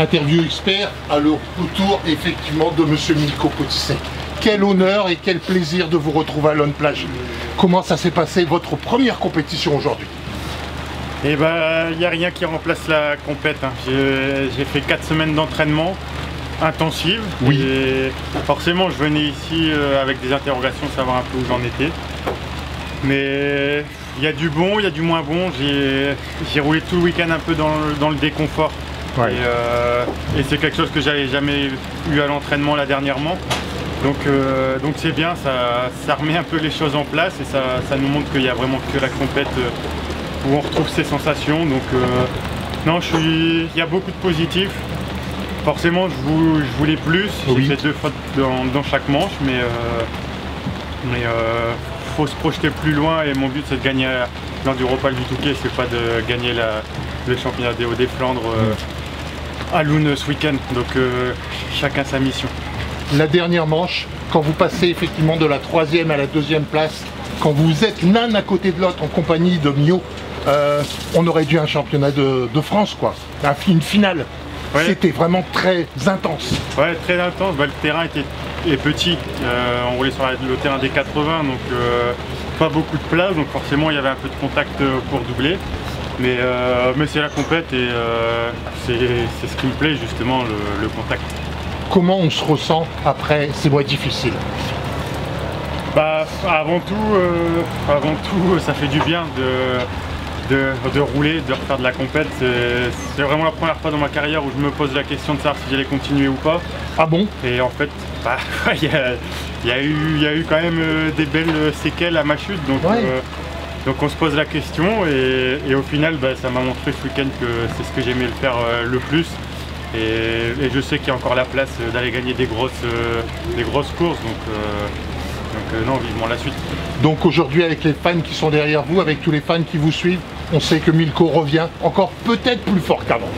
Interview expert à le retour effectivement de Monsieur Milko Potisek. Quel honneur et quel plaisir de vous retrouver à Lone Plage. Comment ça s'est passé votre première compétition aujourd'hui? Eh ben, il n'y a rien qui remplace la compète. Hein. J'ai fait 4 semaines d'entraînement intensive. Oui. Et forcément, je venais ici avec des interrogations, savoir un peu où j'en étais. Mais il y a du bon, il y a du moins bon. J'ai roulé tout le week-end un peu dans le déconfort. Ouais. Et c'est quelque chose que j'avais jamais eu à l'entraînement là dernièrement. Donc c'est bien, ça remet un peu les choses en place et ça nous montre qu'il n'y a vraiment que la compète où on retrouve ces sensations. Donc non, il y a beaucoup de positifs. Forcément, je voulais plus. Oui. J'ai fait 2 fautes dans chaque manche, mais faut se projeter plus loin et mon but c'est de gagner l'Enduropal du Touquet, c'est pas de gagner le championnat des Hauts-des-Flandres à Loon ce week-end. Donc chacun sa mission. La dernière manche, quand vous passez effectivement de la 3e à la 2e place, quand vous êtes l'un à côté de l'autre en compagnie de Mio, on aurait dû un championnat de France, quoi. Une finale. Ouais. C'était vraiment très intense. Ouais, très intense. Bah, le terrain est petit. On roulait sur le terrain des 80, donc pas beaucoup de place. Donc forcément, il y avait un peu de contact pour doubler. Mais c'est la compète et c'est ce qui me plaît, justement, le contact. Comment on se ressent après ces mois difficiles? Bah, avant tout, ça fait du bien de rouler, de refaire de la compète. C'est vraiment la première fois dans ma carrière où je me pose la question de savoir si j'allais continuer ou pas. Ah bon? Et en fait, bah, il y a eu quand même des belles séquelles à ma chute. Donc, ouais. Donc on se pose la question et au final, bah, ça m'a montré ce week-end que c'est ce que j'aimais le faire le plus. Et je sais qu'il y a encore la place d'aller gagner des grosses courses, donc non, vivement la suite. Donc aujourd'hui, avec les fans qui sont derrière vous, avec tous les fans qui vous suivent, on sait que Milko revient encore peut-être plus fort qu'avant.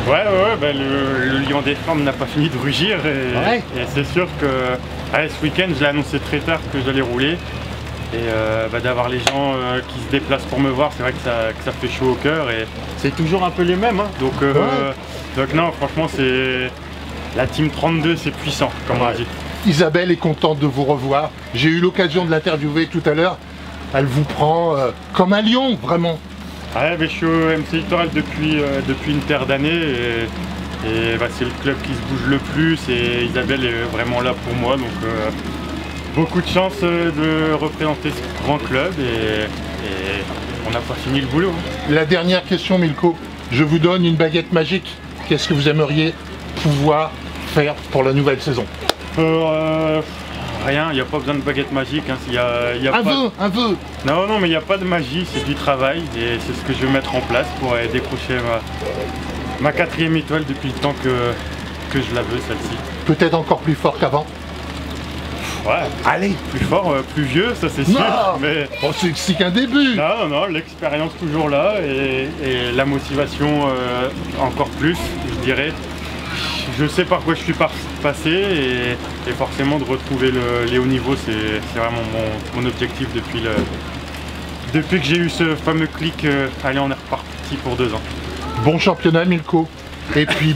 Ouais, bah, le lion des Flandres n'a pas fini de rugir et c'est sûr que ce week-end, je l'ai annoncé très tard que j'allais rouler. Et bah, d'avoir les gens qui se déplacent pour me voir, c'est vrai que ça fait chaud au cœur et c'est toujours un peu les mêmes. Hein. Donc non, franchement, c'est la team 32, c'est puissant, comme on dit. Isabelle est contente de vous revoir. J'ai eu l'occasion de l'interviewer tout à l'heure. Elle vous prend comme un lion, vraiment. Ouais, mais je suis au MC Littoral depuis une paire d'années et bah, c'est le club qui se bouge le plus et Isabelle est vraiment là pour moi. Donc beaucoup de chance de représenter ce grand club et on n'a pas fini le boulot. La dernière question, Milko. Je vous donne une baguette magique. Qu'est-ce que vous aimeriez pouvoir faire pour la nouvelle saison? Rien, il n'y a pas besoin de baguette magique. Hein. Un vœu. Non, mais il n'y a pas de magie, c'est du travail et c'est ce que je vais mettre en place pour décrocher ma 4e étoile depuis le temps que je la veux, celle-ci. Peut-être encore plus fort qu'avant? Ouais, allez, plus fort, plus vieux, ça c'est sûr. Mais oh, c'est qu'un début. Non, l'expérience toujours là et la motivation encore plus, je dirais. Je sais par quoi je suis passé et forcément de retrouver les hauts niveaux, c'est vraiment mon objectif depuis que j'ai eu ce fameux clic. Allez, on est reparti pour 2 ans. Bon championnat, Milko. Et puis,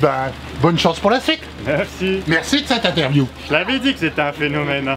bonne chance pour la suite. Merci. Merci de cette interview. Je l'avais dit que c'était un phénomène.